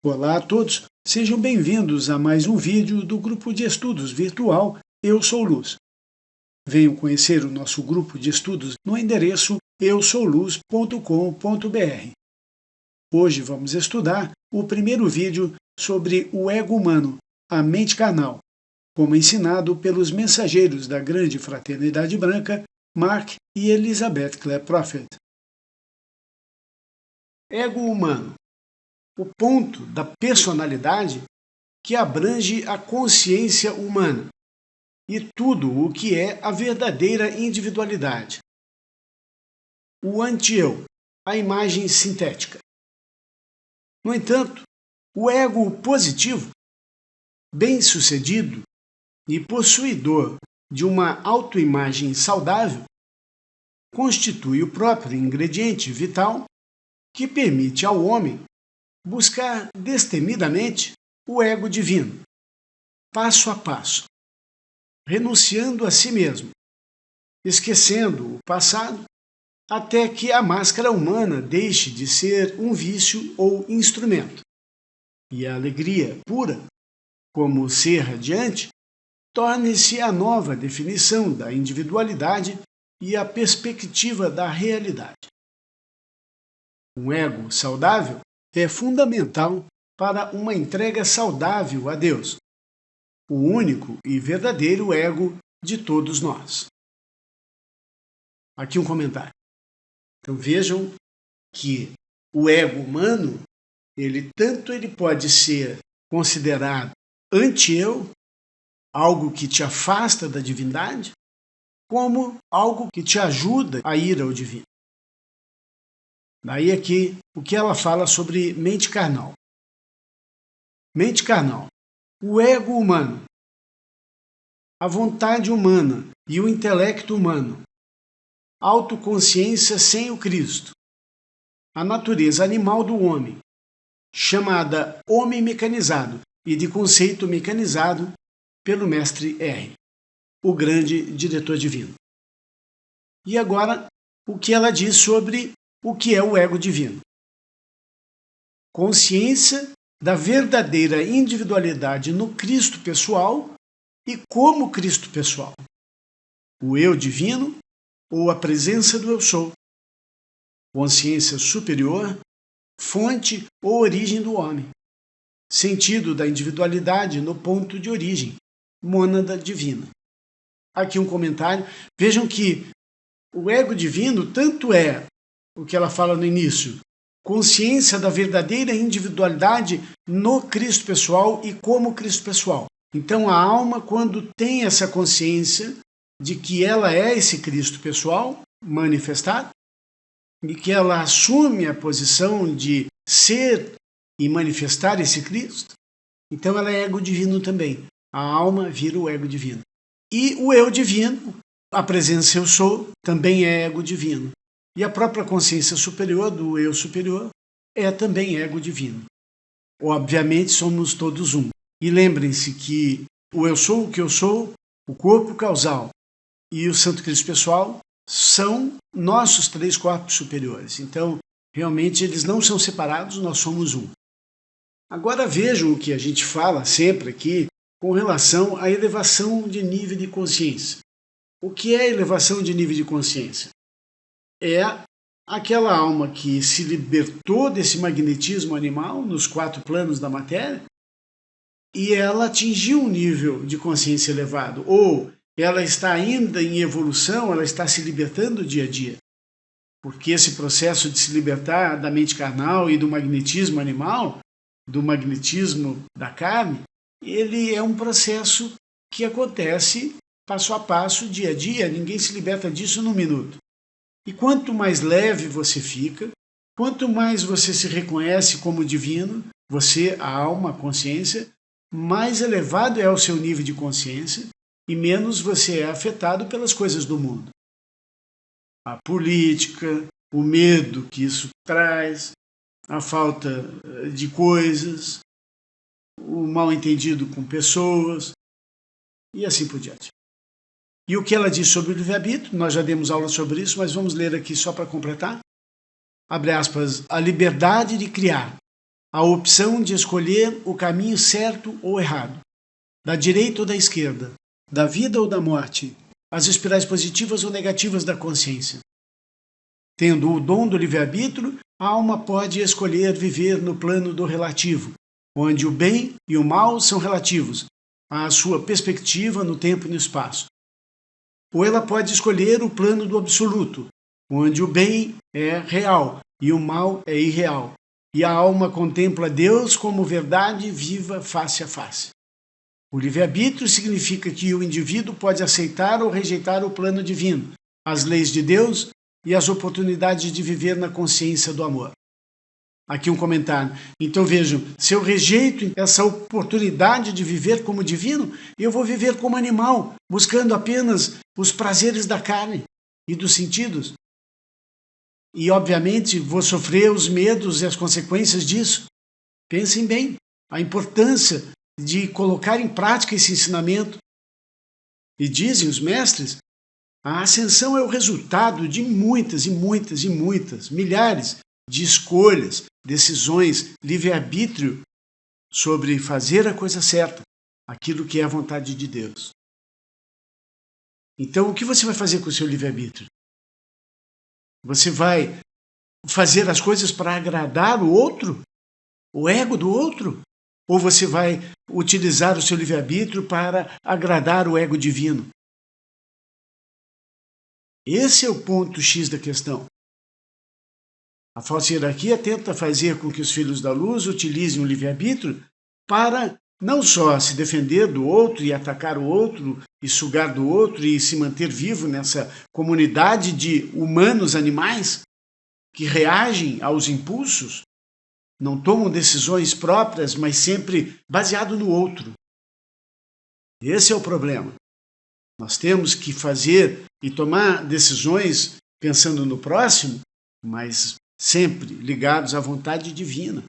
Olá a todos, sejam bem-vindos a mais um vídeo do grupo de estudos virtual Eu Sou Luz. Venham conhecer o nosso grupo de estudos no endereço eusouluz.com.br. Hoje vamos estudar o primeiro vídeo sobre o ego humano, a mente carnal, como ensinado pelos mensageiros da Grande Fraternidade Branca, Mark e Elizabeth Clare Prophet. Ego humano. O ponto da personalidade que abrange a consciência humana e tudo o que é a verdadeira individualidade. O anti-eu, a imagem sintética. No entanto, o ego positivo, bem-sucedido e possuidor de uma autoimagem saudável, constitui o próprio ingrediente vital que permite ao homem buscar destemidamente o ego divino, passo a passo, renunciando a si mesmo, esquecendo o passado, até que a máscara humana deixe de ser um vício ou instrumento, e a alegria pura, como ser radiante, torne-se a nova definição da individualidade e a perspectiva da realidade. Um ego saudável é fundamental para uma entrega saudável a Deus, o único e verdadeiro ego de todos nós. Aqui um comentário. Então vejam que o ego humano, ele pode ser considerado anti-eu, algo que te afasta da divindade, como algo que te ajuda a ir ao divino. Daí aqui o que ela fala sobre mente carnal. Mente carnal. O ego humano, a vontade humana e o intelecto humano, autoconsciência sem o Cristo, a natureza animal do homem, chamada homem mecanizado e de conceito mecanizado pelo mestre R, o grande diretor divino. E agora, o que ela diz sobre o que é o ego divino. Consciência da verdadeira individualidade no Cristo pessoal e como Cristo pessoal. O eu divino ou a presença do eu sou. Consciência superior, fonte ou origem do homem. Sentido da individualidade no ponto de origem, mônada divina. Aqui um comentário. Vejam que o ego divino tanto é o que ela fala no início, consciência da verdadeira individualidade no Cristo pessoal e como Cristo pessoal. Então a alma, quando tem essa consciência de que ela é esse Cristo pessoal manifestado, e que ela assume a posição de ser e manifestar esse Cristo, então ela é ego divino também. A alma vira o ego divino. E o eu divino, a presença eu sou, também é ego divino. E a própria consciência superior do eu superior é também ego divino. Obviamente somos todos um. E lembrem-se que o eu sou, o que eu sou, o corpo causal e o Santo Cristo pessoal são nossos três corpos superiores. Então, realmente, eles não são separados, nós somos um. Agora vejam o que a gente fala sempre aqui com relação à elevação de nível de consciência. O que é elevação de nível de consciência? É aquela alma que se libertou desse magnetismo animal nos 4 planos da matéria e ela atingiu um nível de consciência elevado, ou ela está ainda em evolução, ela está se libertando dia a dia. Porque esse processo de se libertar da mente carnal e do magnetismo animal, do magnetismo da carne, ele é um processo que acontece passo a passo, dia a dia, ninguém se liberta disso num minuto. E quanto mais leve você fica, quanto mais você se reconhece como divino, você, a alma, a consciência, mais elevado é o seu nível de consciência e menos você é afetado pelas coisas do mundo. A política, o medo que isso traz, a falta de coisas, o mal-entendido com pessoas e assim por diante. E o que ela diz sobre o livre-arbítrio, nós já demos aula sobre isso, mas vamos ler aqui só para completar. Abre aspas, a liberdade de criar a opção de escolher o caminho certo ou errado, da direita ou da esquerda, da vida ou da morte, as espirais positivas ou negativas da consciência. Tendo o dom do livre-arbítrio, a alma pode escolher viver no plano do relativo, onde o bem e o mal são relativos à sua perspectiva no tempo e no espaço. Ou ela pode escolher o plano do absoluto, onde o bem é real e o mal é irreal, e a alma contempla Deus como verdade viva face a face. O livre-arbítrio significa que o indivíduo pode aceitar ou rejeitar o plano divino, as leis de Deus e as oportunidades de viver na consciência do amor. Aqui um comentário. Então vejam, se eu rejeito essa oportunidade de viver como divino, eu vou viver como animal, buscando apenas os prazeres da carne e dos sentidos. E obviamente vou sofrer os medos e as consequências disso. Pensem bem, a importância de colocar em prática esse ensinamento. E dizem os mestres, a ascensão é o resultado de muitas e muitas e muitas, milhares de escolhas, decisões, livre-arbítrio sobre fazer a coisa certa, aquilo que é a vontade de Deus. Então, o que você vai fazer com o seu livre-arbítrio? Você vai fazer as coisas para agradar o outro? O ego do outro? Ou você vai utilizar o seu livre-arbítrio para agradar o ego divino? Esse é o ponto X da questão. A falsa hierarquia tenta fazer com que os filhos da luz utilizem o livre-arbítrio para não só se defender do outro e atacar o outro e sugar do outro e se manter vivo nessa comunidade de humanos animais que reagem aos impulsos, não tomam decisões próprias, mas sempre baseado no outro. Esse é o problema. Nós temos que fazer e tomar decisões pensando no próximo, mas sempre ligados à vontade divina,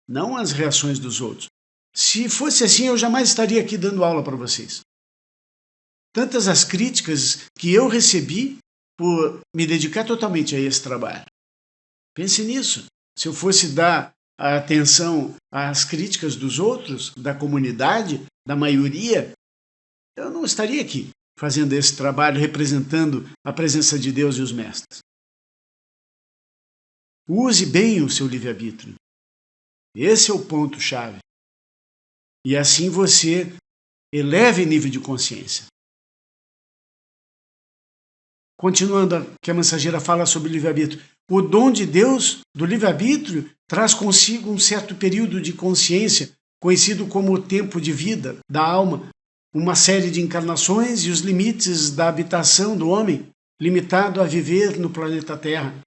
não às reações dos outros. Se fosse assim, eu jamais estaria aqui dando aula para vocês. Tantas as críticas que eu recebi por me dedicar totalmente a esse trabalho. Pense nisso. Se eu fosse dar atenção às críticas dos outros, da comunidade, da maioria, eu não estaria aqui fazendo esse trabalho, representando a presença de Deus e os mestres. Use bem o seu livre-arbítrio. Esse é o ponto-chave. E assim você eleve nível de consciência. Continuando, que a mensageira fala sobre o livre-arbítrio. O dom de Deus, do livre-arbítrio, traz consigo um certo período de consciência, conhecido como o tempo de vida da alma, uma série de encarnações e os limites da habitação do homem, limitado a viver no planeta Terra.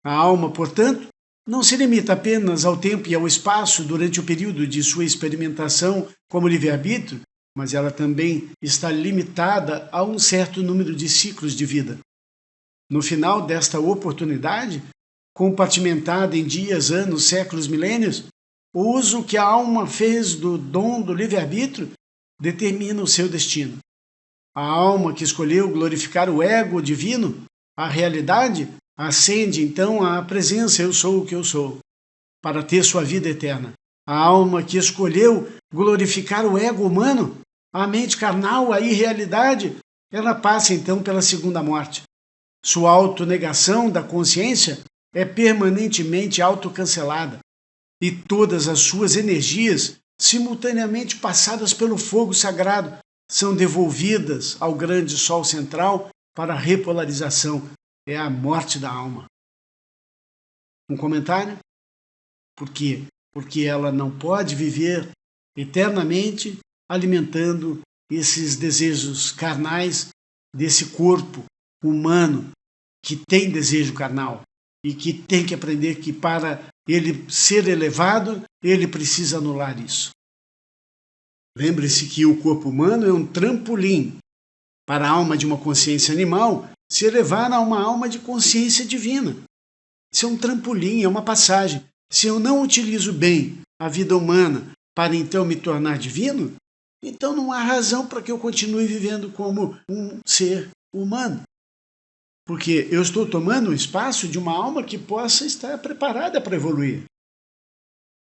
A alma, portanto, não se limita apenas ao tempo e ao espaço durante o período de sua experimentação como livre-arbítrio, mas ela também está limitada a um certo número de ciclos de vida. No final desta oportunidade, compartimentada em dias, anos, séculos, milênios, o uso que a alma fez do dom do livre-arbítrio determina o seu destino. A alma que escolheu glorificar o ego divino, a realidade, ascende então à presença eu sou o que eu sou, para ter sua vida eterna. A alma que escolheu glorificar o ego humano, a mente carnal, a irrealidade, ela passa então pela segunda morte. Sua autonegação da consciência é permanentemente autocancelada e todas as suas energias, simultaneamente passadas pelo fogo sagrado, são devolvidas ao grande sol central para repolarização. É a morte da alma. Um comentário? Por quê? Porque ela não pode viver eternamente alimentando esses desejos carnais desse corpo humano que tem desejo carnal e que tem que aprender que para ele ser elevado, ele precisa anular isso. Lembre-se que o corpo humano é um trampolim para a alma de uma consciência animal se elevar a uma alma de consciência divina. Isso é um trampolim, é uma passagem. Se eu não utilizo bem a vida humana para então me tornar divino, então não há razão para que eu continue vivendo como um ser humano. Porque eu estou tomando o espaço de uma alma que possa estar preparada para evoluir.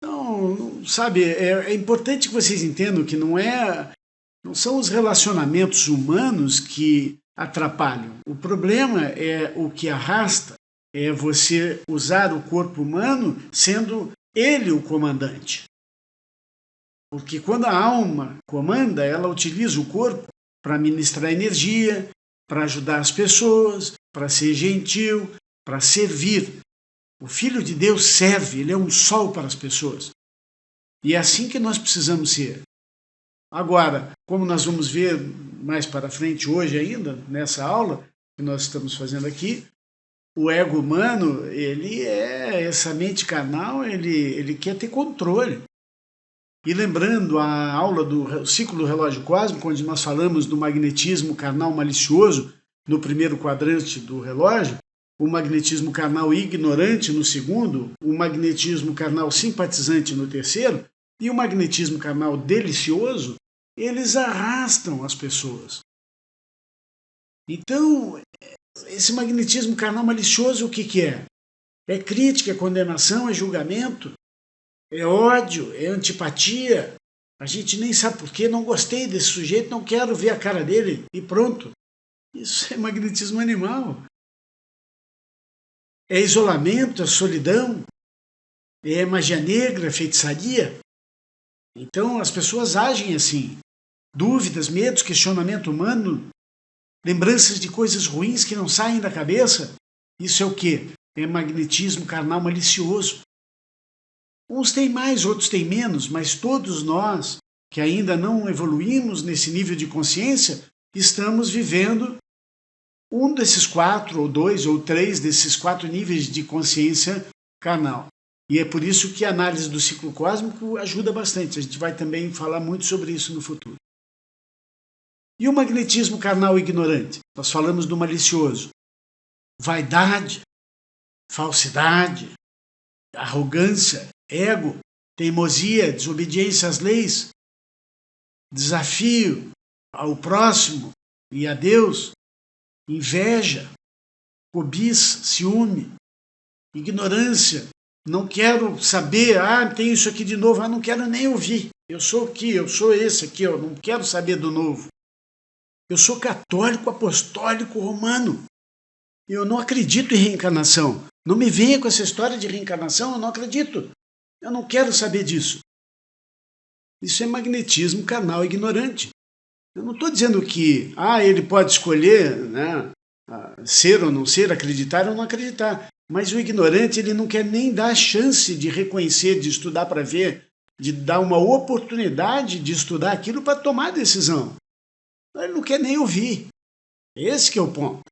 Então, sabe, é importante que vocês entendam que não são os relacionamentos humanos que atrapalham. O problema é o que arrasta, é você usar o corpo humano sendo ele o comandante. Porque quando a alma comanda, ela utiliza o corpo para ministrar energia, para ajudar as pessoas, para ser gentil, para servir. O Filho de Deus serve, ele é um sol para as pessoas. E é assim que nós precisamos ser. Agora, como nós vamos ver mais para frente hoje ainda, nessa aula que nós estamos fazendo aqui, o ego humano, ele é essa mente carnal, ele quer ter controle. E lembrando a aula do ciclo do relógio cósmico, onde nós falamos do magnetismo carnal malicioso no primeiro quadrante do relógio, o magnetismo carnal ignorante no segundo, o magnetismo carnal simpatizante no terceiro e o magnetismo carnal delicioso, eles arrastam as pessoas. Então, esse magnetismo carnal malicioso, o que é? É crítica, é condenação, é julgamento, é ódio, é antipatia. A gente nem sabe por quê, não gostei desse sujeito, não quero ver a cara dele e pronto. Isso é magnetismo animal. É isolamento, é solidão, é magia negra, é feitiçaria. Então as pessoas agem assim. Dúvidas, medos, questionamento humano, lembranças de coisas ruins que não saem da cabeça. Isso é o quê? É magnetismo carnal malicioso. Uns têm mais, outros têm menos, mas todos nós que ainda não evoluímos nesse nível de consciência, estamos vivendo um desses 4, ou 2, ou 3 desses 4 níveis de consciência carnal. E é por isso que a análise do ciclo cósmico ajuda bastante. A gente vai também falar muito sobre isso no futuro. E o magnetismo carnal ignorante? Nós falamos do malicioso. Vaidade, falsidade, arrogância, ego, teimosia, desobediência às leis, desafio ao próximo e a Deus, inveja, cobiça, ciúme, ignorância. Não quero saber, tem isso aqui de novo, não quero nem ouvir. Eu sou aqui, eu sou esse aqui, eu não quero saber do novo. Eu sou católico, apostólico, romano. Eu não acredito em reencarnação. Não me venha com essa história de reencarnação, eu não acredito. Eu não quero saber disso. Isso é magnetismo carnal ignorante. Eu não estou dizendo que ele pode escolher, né, ser ou não ser, acreditar ou não acreditar. Mas o ignorante, ele não quer nem dar a chance de reconhecer, de estudar para ver, de dar uma oportunidade de estudar aquilo para tomar a decisão. Ele não quer nem ouvir. Esse que é o ponto.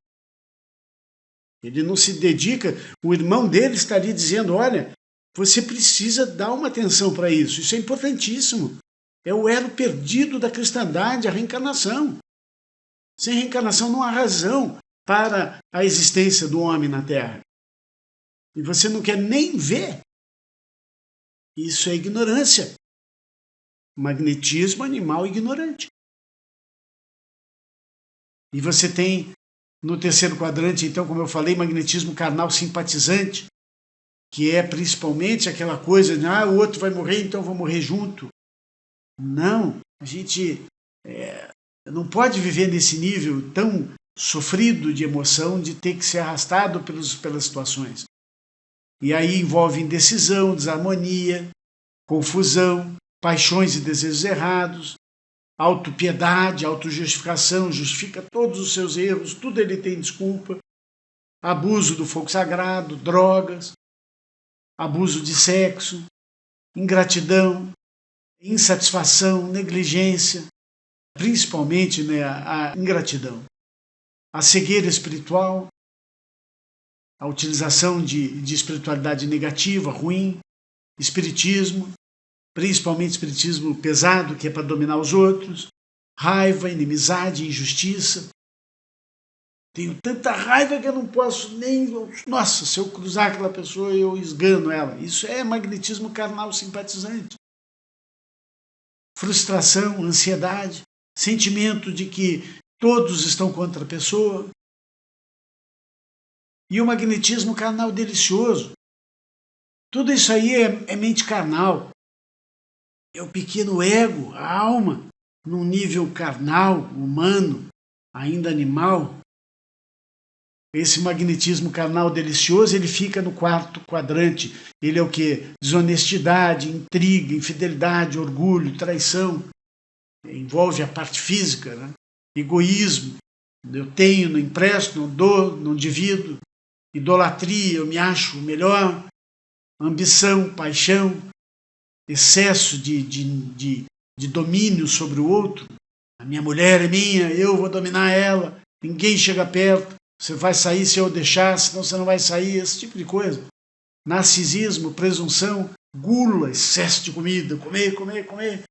Ele não se dedica, o irmão dele estaria dizendo, olha, você precisa dar uma atenção para isso, isso é importantíssimo. É o elo perdido da cristandade, a reencarnação. Sem reencarnação não há razão para a existência do homem na Terra. E você não quer nem ver. Isso é ignorância. Magnetismo animal ignorante. E você tem no terceiro quadrante, então, como eu falei, magnetismo carnal simpatizante, que é principalmente aquela coisa de, o outro vai morrer, então eu vou morrer junto. Não, a gente não pode viver nesse nível tão sofrido de emoção, de ter que ser arrastado pelas situações. E aí envolve indecisão, desarmonia, confusão, paixões e desejos errados, autopiedade, autojustificação, justifica todos os seus erros, tudo ele tem desculpa, abuso do fogo sagrado, drogas, abuso de sexo, ingratidão, insatisfação, negligência, principalmente, né, a ingratidão, a cegueira espiritual, a utilização de espiritualidade negativa, ruim, espiritismo, principalmente espiritismo pesado, que é para dominar os outros, raiva, inimizade, injustiça. Tenho tanta raiva que eu não posso nem... Nossa, se eu cruzar aquela pessoa, eu esgano ela. Isso é magnetismo carnal simpatizante. Frustração, ansiedade, sentimento de que todos estão contra a pessoa. E o magnetismo carnal delicioso, Tudo isso aí é mente carnal. É o pequeno ego, a alma, num nível carnal, humano, ainda animal. Esse magnetismo carnal delicioso, ele fica no quarto quadrante. Ele é o quê? Desonestidade, intriga, infidelidade, orgulho, traição. Envolve a parte física, né? Egoísmo. Eu tenho, não empresto, não dou, não divido. Idolatria, eu me acho o melhor. Ambição, paixão, excesso de domínio sobre o outro. A minha mulher é minha, eu vou dominar ela. Ninguém chega perto. Você vai sair se eu deixar, senão você não vai sair, esse tipo de coisa. Narcisismo, presunção, gula, excesso de comida, comer, comer, comer.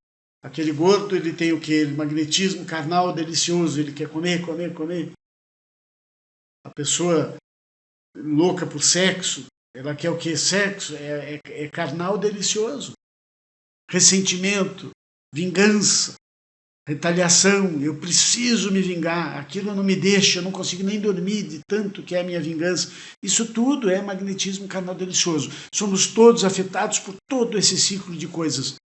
Aquele gordo, ele tem o quê? Magnetismo carnal delicioso, ele quer comer, comer, comer. A pessoa louca por sexo, ela quer o quê? Sexo, é carnal delicioso. Ressentimento, vingança, retaliação, eu preciso me vingar, aquilo não me deixa, eu não consigo nem dormir de tanto que é a minha vingança. Isso tudo é magnetismo carnal delicioso. Somos todos afetados por todo esse ciclo de coisas.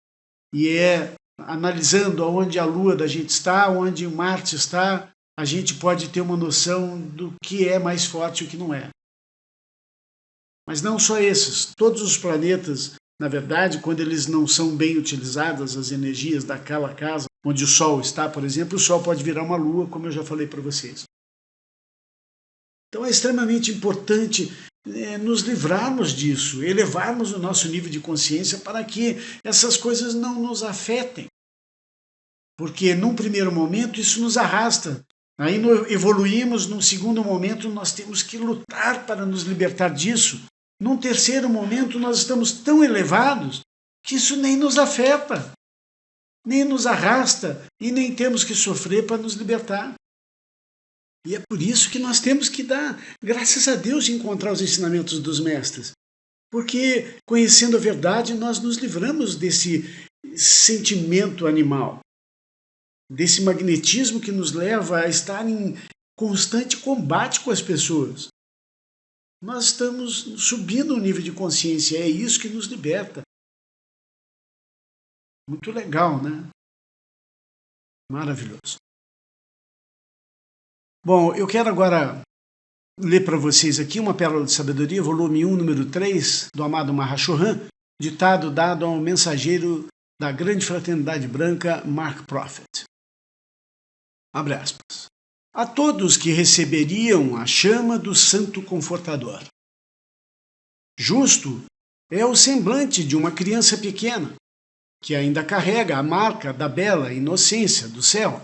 E é analisando aonde a lua da gente está, onde Marte está, a gente pode ter uma noção do que é mais forte e o que não é. Mas não só esses, todos os planetas, na verdade, quando eles não são bem utilizadas, as energias daquela casa, onde o Sol está, por exemplo, o Sol pode virar uma lua, como eu já falei para vocês. Então é extremamente importante nos livrarmos disso, elevarmos o nosso nível de consciência para que essas coisas não nos afetem. Porque num primeiro momento isso nos arrasta. Aí evoluímos, num segundo momento nós temos que lutar para nos libertar disso. Num terceiro momento nós estamos tão elevados que isso nem nos afeta, nem nos arrasta e nem temos que sofrer para nos libertar. E é por isso que nós temos que dar graças a Deus de encontrar os ensinamentos dos mestres. Porque conhecendo a verdade nós nos livramos desse sentimento animal, desse magnetismo que nos leva a estar em constante combate com as pessoas. Nós estamos subindo o nível de consciência, é isso que nos liberta. Muito legal, né? Maravilhoso. Bom, eu quero agora ler para vocês aqui uma pérola de sabedoria, volume 1, número 3, do amado Mahashohan, ditado dado ao mensageiro da grande fraternidade branca, Mark Prophet. Abre aspas. A todos que receberiam a chama do Santo Confortador. Justo é o semblante de uma criança pequena, que ainda carrega a marca da bela inocência do céu.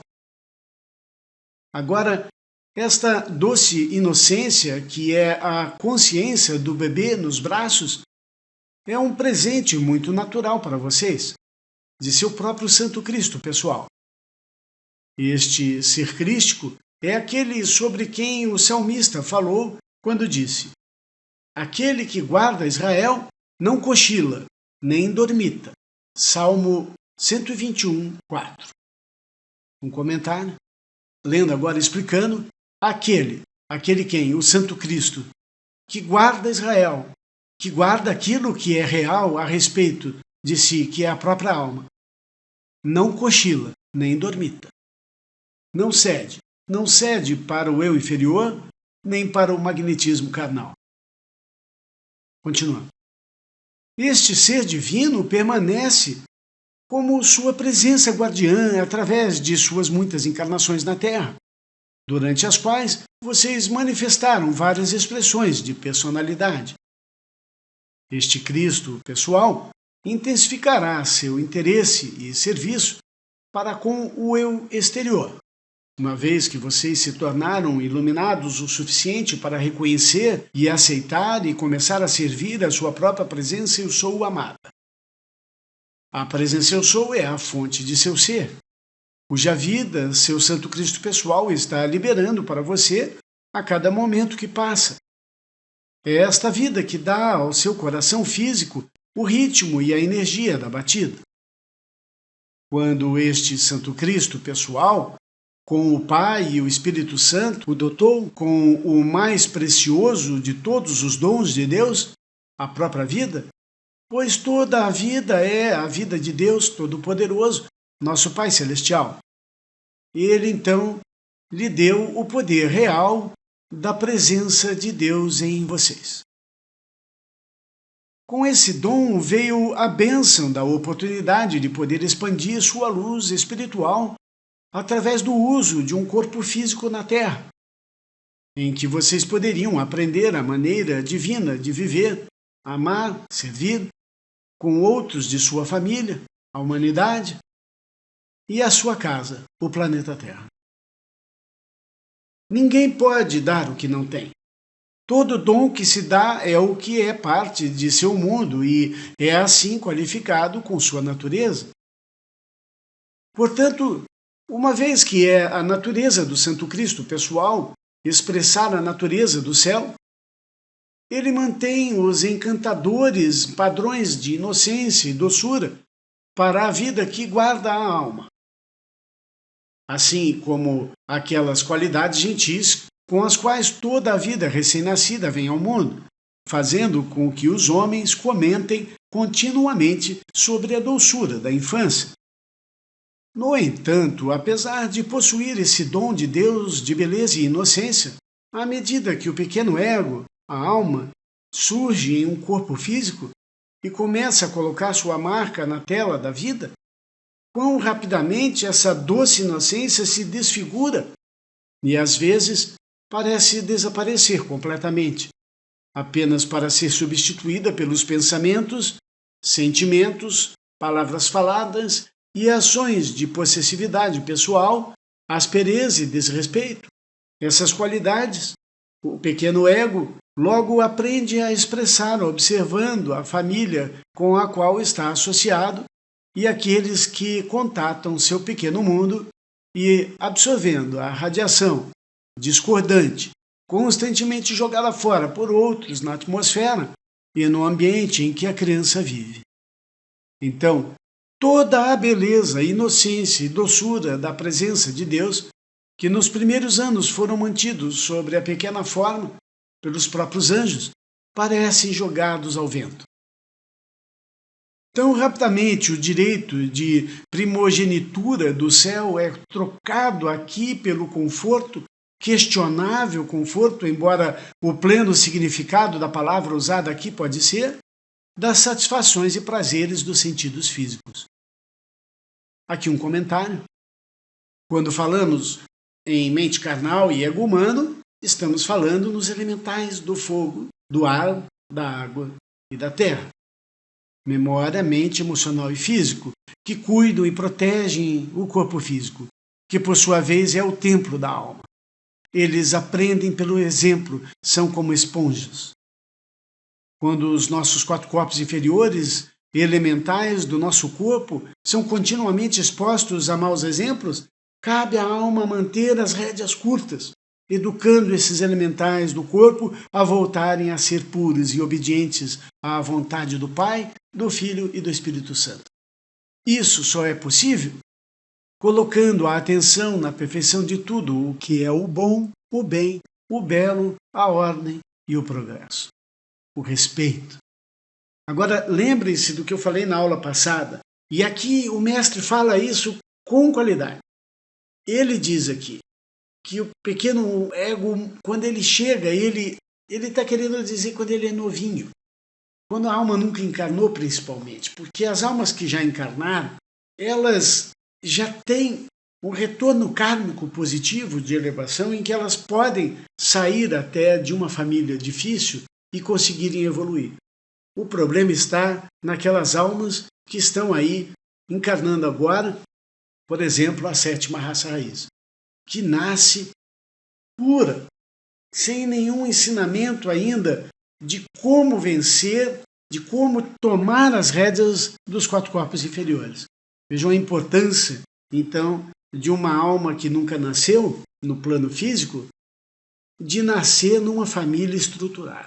Agora, esta doce inocência, que é a consciência do bebê nos braços, é um presente muito natural para vocês, de seu próprio Santo Cristo pessoal. Este ser crístico é aquele sobre quem o salmista falou quando disse: aquele que guarda Israel não cochila, nem dormita. Salmo 121, 4. Um comentário, lendo agora, explicando, aquele quem? O Santo Cristo, que guarda Israel, que guarda aquilo que é real a respeito de si, que é a própria alma. Não cochila, nem dormita. Não cede para o eu inferior, nem para o magnetismo carnal. Continuando. Este ser divino permanece como sua presença guardiã através de suas muitas encarnações na Terra, durante as quais vocês manifestaram várias expressões de personalidade. Este Cristo pessoal intensificará seu interesse e serviço para com o eu exterior, uma vez que vocês se tornaram iluminados o suficiente para reconhecer e aceitar e começar a servir a sua própria presença Eu Sou amada. A presença Eu Sou é a fonte de seu ser, cuja vida seu Santo Cristo pessoal está liberando para você a cada momento que passa. É esta vida que dá ao seu coração físico o ritmo e a energia da batida. Quando este Santo Cristo pessoal, com o Pai e o Espírito Santo, o dotou com o mais precioso de todos os dons de Deus, a própria vida, pois toda a vida é a vida de Deus Todo-Poderoso, nosso Pai Celestial. Ele, então, lhe deu o poder real da presença de Deus em vocês. Com esse dom veio a bênção da oportunidade de poder expandir sua luz espiritual através do uso de um corpo físico na Terra, em que vocês poderiam aprender a maneira divina de viver, amar, servir com outros de sua família, a humanidade e a sua casa, o planeta Terra. Ninguém pode dar o que não tem. Todo dom que se dá é o que é parte de seu mundo e é assim qualificado com sua natureza. Portanto, uma vez que é a natureza do Santo Cristo pessoal expressar a natureza do céu, ele mantém os encantadores padrões de inocência e doçura para a vida que guarda a alma, assim como aquelas qualidades gentis com as quais toda a vida recém-nascida vem ao mundo, fazendo com que os homens comentem continuamente sobre a doçura da infância. No entanto, apesar de possuir esse dom de Deus de beleza e inocência, à medida que o pequeno ego, a alma, surge em um corpo físico e começa a colocar sua marca na tela da vida, quão rapidamente essa doce inocência se desfigura e, às vezes, parece desaparecer completamente, apenas para ser substituída pelos pensamentos, sentimentos, palavras faladas e ações de possessividade pessoal, aspereza e desrespeito. Essas qualidades, o pequeno ego logo aprende a expressar observando a família com a qual está associado e aqueles que contatam seu pequeno mundo e absorvendo a radiação discordante, constantemente jogada fora por outros na atmosfera e no ambiente em que a criança vive. Então, toda a beleza, inocência e doçura da presença de Deus, que nos primeiros anos foram mantidos sobre a pequena forma pelos próprios anjos, parecem jogados ao vento. Tão rapidamente o direito de primogenitura do céu é trocado aqui pelo conforto, questionável conforto, embora o pleno significado da palavra usada aqui pode ser, das satisfações e prazeres dos sentidos físicos. Aqui um comentário. Quando falamos em mente carnal e ego humano, estamos falando nos elementais do fogo, do ar, da água e da terra. Memória, mente, emocional e físico, que cuidam e protegem o corpo físico, que por sua vez é o templo da alma. Eles aprendem pelo exemplo, são como esponjas. Quando os nossos 4 corpos inferiores, elementais do nosso corpo, são continuamente expostos a maus exemplos, cabe à alma manter as rédeas curtas, educando esses elementais do corpo a voltarem a ser puros e obedientes à vontade do Pai, do Filho e do Espírito Santo. Isso só é possível colocando a atenção na perfeição de tudo o que é o bom, o bem, o belo, a ordem e o progresso. O respeito. Agora, lembrem-se do que eu falei na aula passada, e aqui o mestre fala isso com qualidade. Ele diz aqui que o pequeno ego, quando ele chega, ele está querendo dizer quando ele é novinho, quando a alma nunca encarnou principalmente, porque as almas que já encarnaram, elas já têm um retorno kármico positivo de elevação em que elas podem sair até de uma família difícil e conseguirem evoluir. O problema está naquelas almas que estão aí encarnando agora, por exemplo, a 7ª raça raiz, que nasce pura, sem nenhum ensinamento ainda de como vencer, de como tomar as rédeas dos 4 corpos inferiores. Vejam a importância, então, de uma alma que nunca nasceu no plano físico, de nascer numa família estruturada.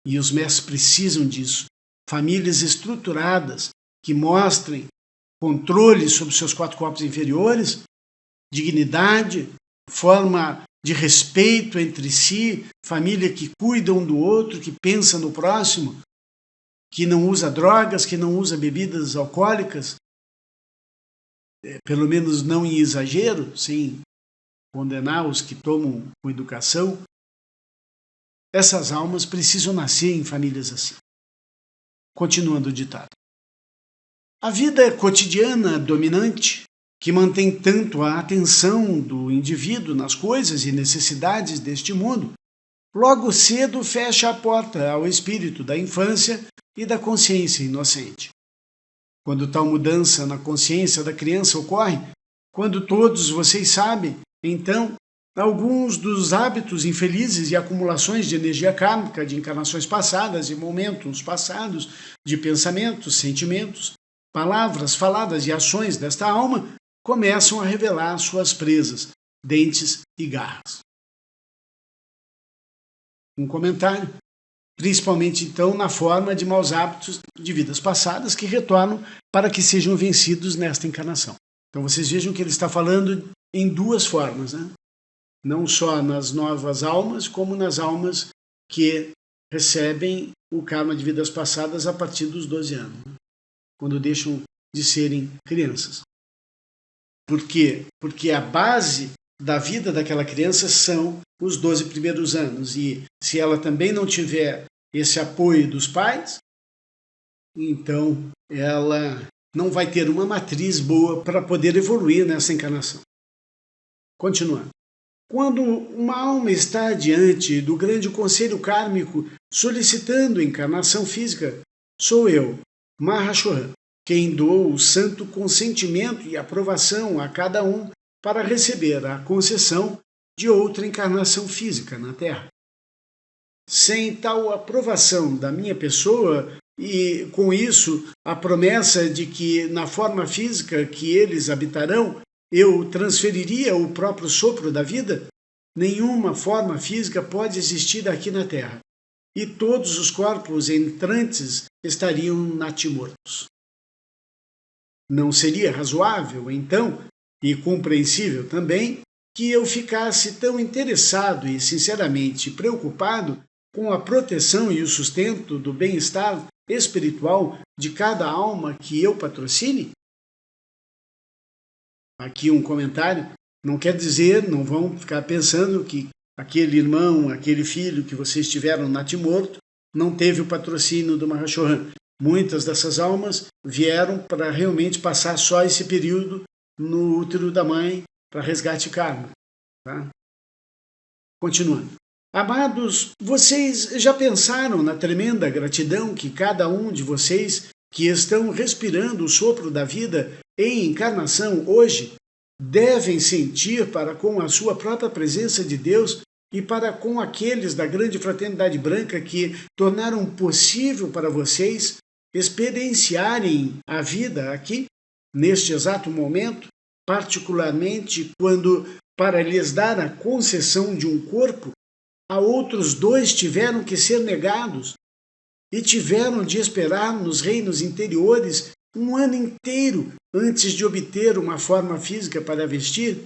E os mestres precisam disso. Famílias estruturadas que mostrem controle sobre seus 4 corpos inferiores, dignidade, forma de respeito entre si, família que cuida um do outro, que pensa no próximo. que não usa drogas, que não usa bebidas alcoólicas, pelo menos não em exagero, sem condenar os que tomam com educação. Essas almas precisam nascer em famílias assim. Continuando o ditado. A vida cotidiana dominante, que mantém tanto a atenção do indivíduo nas coisas e necessidades deste mundo, logo cedo fecha a porta ao espírito da infância e da consciência inocente. Quando tal mudança na consciência da criança ocorre, quando todos vocês sabem, então, alguns dos hábitos infelizes e acumulações de energia kármica de encarnações passadas e momentos passados de pensamentos, sentimentos, palavras faladas e ações desta alma começam a revelar suas presas, dentes e garras. Um comentário, principalmente então na forma de maus hábitos de vidas passadas que retornam para que sejam vencidos nesta encarnação. Então vocês vejam que ele está falando em duas formas, né? Não só nas novas almas, como nas almas que recebem o karma de vidas passadas a partir dos 12 anos, né? Quando deixam de serem crianças. Por quê? Porque a base da vida daquela criança são os 12 primeiros anos. E se ela também não tiver esse apoio dos pais, então ela não vai ter uma matriz boa para poder evoluir nessa encarnação. Continuando. Quando uma alma está diante do grande conselho kármico solicitando encarnação física, sou eu, Mahashohan, quem dou o santo consentimento e aprovação a cada um para receber a concessão de outra encarnação física na Terra. Sem tal aprovação da minha pessoa e, com isso, a promessa de que na forma física que eles habitarão, eu transferiria o próprio sopro da vida, nenhuma forma física pode existir aqui na Terra, e todos os corpos entrantes estariam natimortos. Não seria razoável, então, e compreensível também, que eu ficasse tão interessado e sinceramente preocupado com a proteção e o sustento do bem-estar espiritual de cada alma que eu patrocine? Aqui um comentário, não quer dizer, não vão ficar pensando que aquele irmão, aquele filho que vocês tiveram natimorto, não teve o patrocínio do Mahashohan. Muitas dessas almas vieram para realmente passar só esse período no útero da mãe para resgate karma. Tá? Continuando. Amados, vocês já pensaram na tremenda gratidão que cada um de vocês que estão respirando o sopro da vida em encarnação hoje devem sentir para com a sua própria presença de Deus e para com aqueles da grande fraternidade branca que tornaram possível para vocês experienciarem a vida aqui, neste exato momento, particularmente quando, para lhes dar a concessão de um corpo, a outros 2 tiveram que ser negados e tiveram de esperar nos reinos interiores um ano inteiro antes de obter uma forma física para vestir,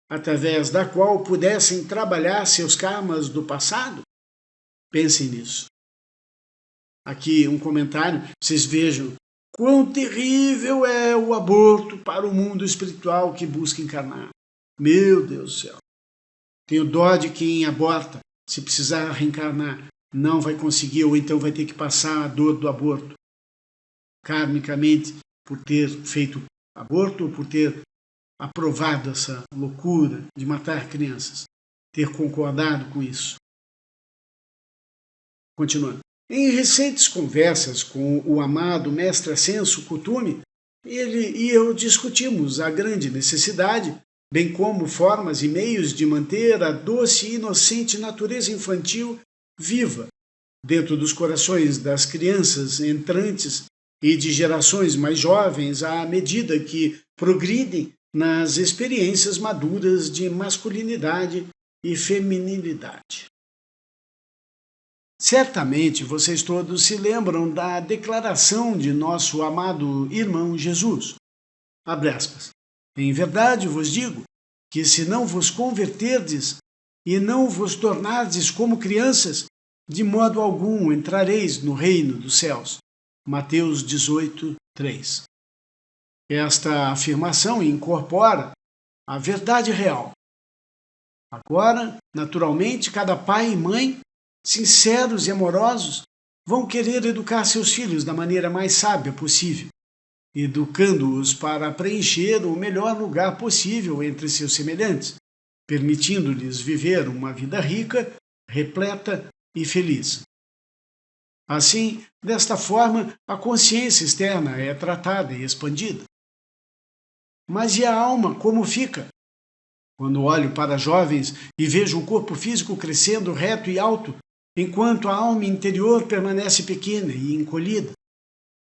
através da qual pudessem trabalhar seus karmas do passado? Pensem nisso. Aqui um comentário, vocês vejam quão terrível é o aborto para o mundo espiritual que busca encarnar. Meu Deus do céu. Tenho dó de quem aborta. Se precisar reencarnar, não vai conseguir, ou então vai ter que passar a dor do aborto. Karmicamente, por ter feito aborto, ou por ter aprovado essa loucura de matar crianças. Ter concordado com isso. Continuando. Em recentes conversas com o amado Mestre Ascenso Kuthumi, ele e eu discutimos a grande necessidade, bem como formas e meios de manter a doce e inocente natureza infantil viva dentro dos corações das crianças entrantes e de gerações mais jovens à medida que progridem nas experiências maduras de masculinidade e feminilidade. Certamente vocês todos se lembram da declaração de nosso amado irmão Jesus. Abre aspas. Em verdade vos digo que se não vos converterdes e não vos tornardes como crianças, de modo algum entrareis no reino dos céus. Mateus 18, 3. Esta afirmação incorpora a verdade real. Agora, naturalmente, cada pai e mãe, sinceros e amorosos, vão querer educar seus filhos da maneira mais sábia possível, educando-os para preencher o melhor lugar possível entre seus semelhantes, permitindo-lhes viver uma vida rica, repleta e feliz. Assim, desta forma, a consciência externa é tratada e expandida. Mas e a alma, como fica? Quando olho para jovens e vejo o corpo físico crescendo reto e alto, enquanto a alma interior permanece pequena e encolhida,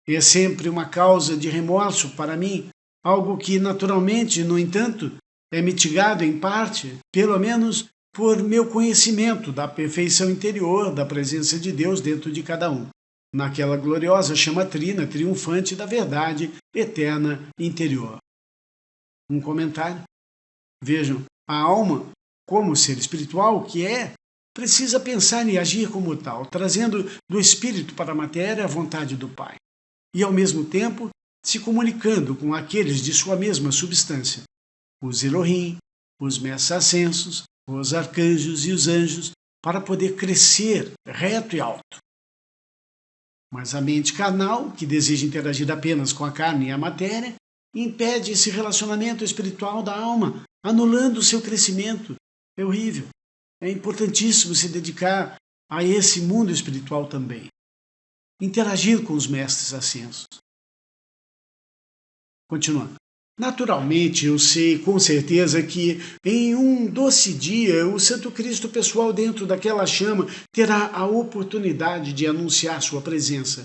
é sempre uma causa de remorso para mim, algo que naturalmente, no entanto, é mitigado em parte, pelo menos por meu conhecimento da perfeição interior da presença de Deus dentro de cada um, naquela gloriosa chama trina triunfante da verdade eterna interior. Um comentário. Vejam, a alma, como ser espiritual que é, precisa pensar e agir como tal, trazendo do espírito para a matéria a vontade do Pai, e ao mesmo tempo se comunicando com aqueles de sua mesma substância, os Elohim, os mestres ascensos, os arcanjos e os anjos, para poder crescer reto e alto. Mas a mente carnal, que deseja interagir apenas com a carne e a matéria, impede esse relacionamento espiritual da alma, anulando o seu crescimento. É horrível. É importantíssimo se dedicar a esse mundo espiritual também. Interagir com os mestres ascensos. Continuando. Naturalmente, eu sei com certeza que em um doce dia o Santo Cristo pessoal dentro daquela chama terá a oportunidade de anunciar sua presença.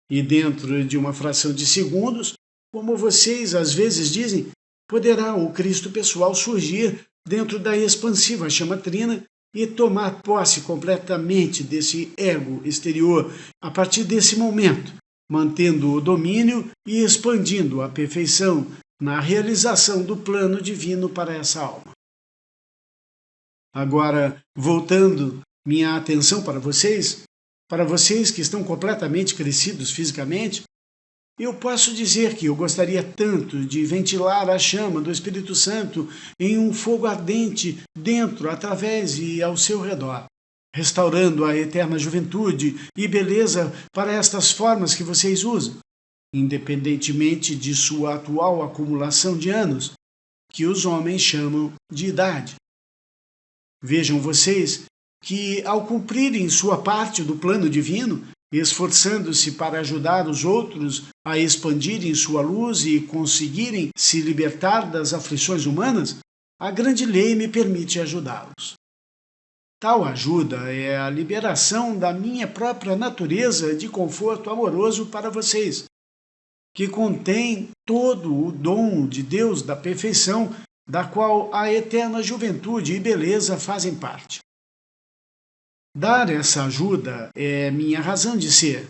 E dentro de uma fração de segundos, como vocês às vezes dizem, poderá o Cristo pessoal surgir dentro da expansiva chama trina e tomar posse completamente desse ego exterior a partir desse momento, mantendo o domínio e expandindo a perfeição na realização do plano divino para essa alma. Agora, voltando minha atenção para vocês que estão completamente crescidos fisicamente, eu posso dizer que eu gostaria tanto de ventilar a chama do Espírito Santo em um fogo ardente dentro, através e ao seu redor, restaurando a eterna juventude e beleza para estas formas que vocês usam, independentemente de sua atual acumulação de anos, que os homens chamam de idade. Vejam vocês que, ao cumprirem sua parte do plano divino, esforçando-se para ajudar os outros a expandirem sua luz e conseguirem se libertar das aflições humanas, a grande lei me permite ajudá-los. Tal ajuda é a liberação da minha própria natureza de conforto amoroso para vocês, que contém todo o dom de Deus da perfeição, da qual a eterna juventude e beleza fazem parte. Dar essa ajuda é minha razão de ser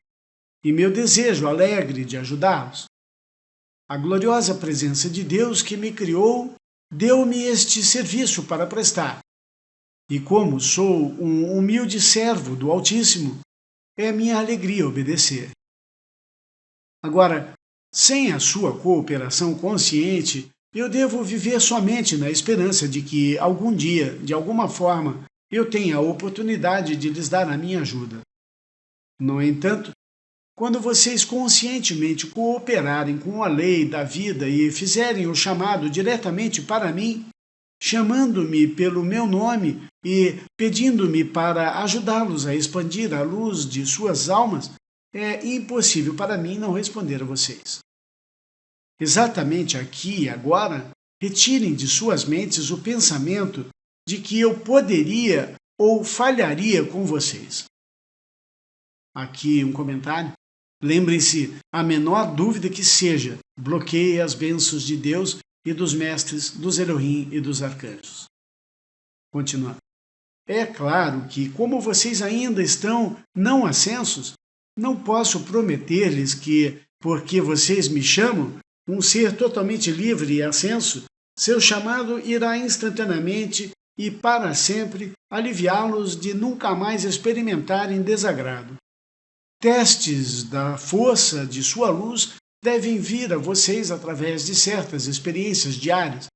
e meu desejo alegre de ajudá-los. A gloriosa presença de Deus que me criou deu-me este serviço para prestar. E como sou um humilde servo do Altíssimo, é minha alegria obedecer. Agora, sem a sua cooperação consciente, eu devo viver somente na esperança de que algum dia, de alguma forma, eu tenha a oportunidade de lhes dar a minha ajuda. No entanto, quando vocês conscientemente cooperarem com a lei da vida e fizerem o chamado diretamente para mim, chamando-me pelo meu nome e pedindo-me para ajudá-los a expandir a luz de suas almas, é impossível para mim não responder a vocês. Exatamente aqui e agora, retirem de suas mentes o pensamento de que eu poderia ou falharia com vocês. Aqui um comentário. Lembrem-se, a menor dúvida que seja, bloqueie as bênçãos de Deus e dos mestres, dos Elohim e dos arcanjos. Continuando. É claro que, como vocês ainda estão não ascensos, não posso prometer-lhes que, porque vocês me chamam, um ser totalmente livre e ascenso, seu chamado irá instantaneamente e para sempre aliviá-los de nunca mais experimentarem desagrado. Testes da força de sua luz devem vir a vocês através de certas experiências diárias,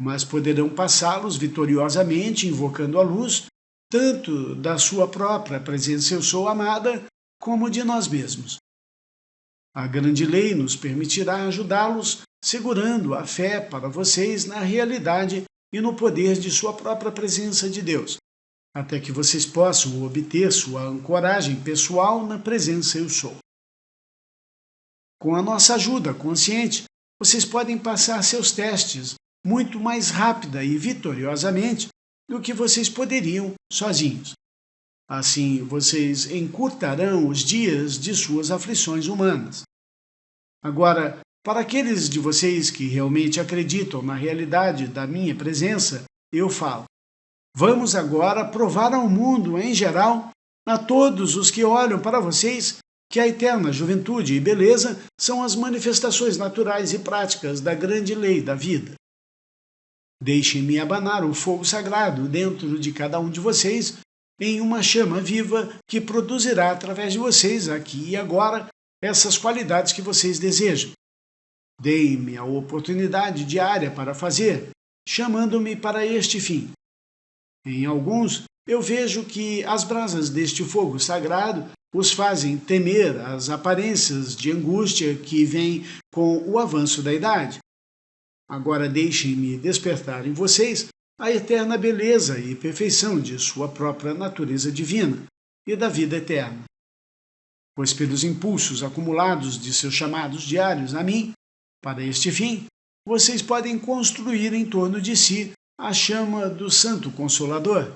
mas poderão passá-los vitoriosamente invocando a luz, tanto da sua própria presença eu sou amada, como de nós mesmos. A grande lei nos permitirá ajudá-los, segurando a fé para vocês na realidade e no poder de sua própria presença de Deus, até que vocês possam obter sua ancoragem pessoal na presença eu sou. Com a nossa ajuda consciente, vocês podem passar seus testes muito mais rápida e vitoriosamente do que vocês poderiam sozinhos. Assim, vocês encurtarão os dias de suas aflições humanas. Agora, para aqueles de vocês que realmente acreditam na realidade da minha presença, eu falo. Vamos agora provar ao mundo em geral, a todos os que olham para vocês, que a eterna juventude e beleza são as manifestações naturais e práticas da grande lei da vida. Deixem-me abanar o fogo sagrado dentro de cada um de vocês em uma chama viva que produzirá através de vocês, aqui e agora, essas qualidades que vocês desejam. Deem-me a oportunidade diária para fazer, chamando-me para este fim. Em alguns, eu vejo que as brasas deste fogo sagrado os fazem temer as aparências de angústia que vêm com o avanço da idade. Agora deixem-me despertar em vocês a eterna beleza e perfeição de sua própria natureza divina e da vida eterna. Pois pelos impulsos acumulados de seus chamados diários a mim, para este fim, vocês podem construir em torno de si a chama do Santo Consolador.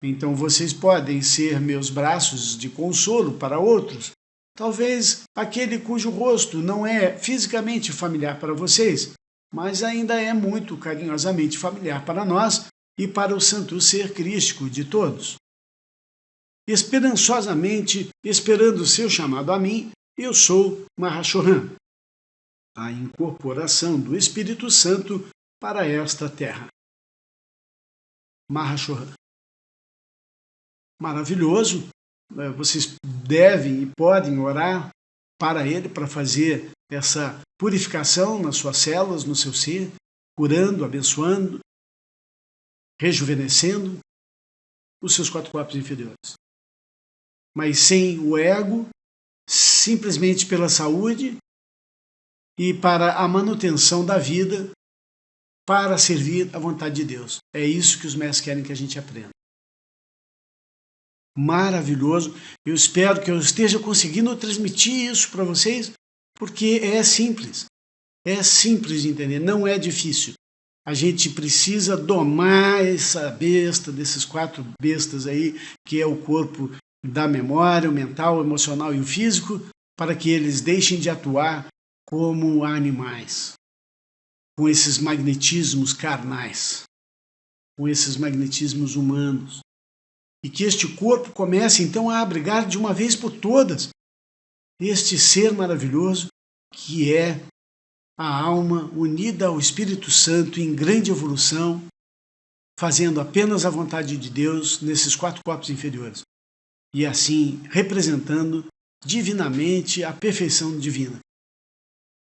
Então vocês podem ser meus braços de consolo para outros, talvez aquele cujo rosto não é fisicamente familiar para vocês, mas ainda é muito carinhosamente familiar para nós e para o santo ser crístico de todos. Esperançosamente, esperando o seu chamado a mim, eu sou Mahashohan, a incorporação do Espírito Santo para esta terra. Mahashohan. Maravilhoso, vocês devem e podem orar para ele, para fazer essa purificação nas suas células, no seu ser, curando, abençoando, rejuvenescendo os seus 4 corpos inferiores. Mas sem o ego, simplesmente pela saúde e para a manutenção da vida, para servir à vontade de Deus. É isso que os mestres querem que a gente aprenda. Maravilhoso. Eu espero que eu esteja conseguindo transmitir isso para vocês, porque é simples. É simples de entender, não é difícil. A gente precisa domar essa besta, desses 4 bestas aí, que é o corpo da memória, o mental, o emocional e o físico, para que eles deixem de atuar como animais, com esses magnetismos carnais, com esses magnetismos humanos. E que este corpo comece então a abrigar de uma vez por todas este ser maravilhoso que é a alma unida ao Espírito Santo em grande evolução, fazendo apenas a vontade de Deus nesses 4 corpos inferiores. E assim representando divinamente a perfeição divina,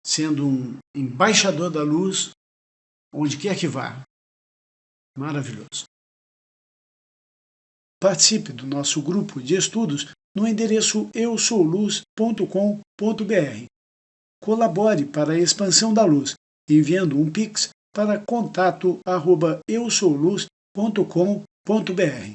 sendo um embaixador da luz onde quer que vá. Maravilhoso. Participe do nosso grupo de estudos no endereço eusouluz.com.br. Colabore para a expansão da luz, enviando um Pix para contato@eusouluz.com.br.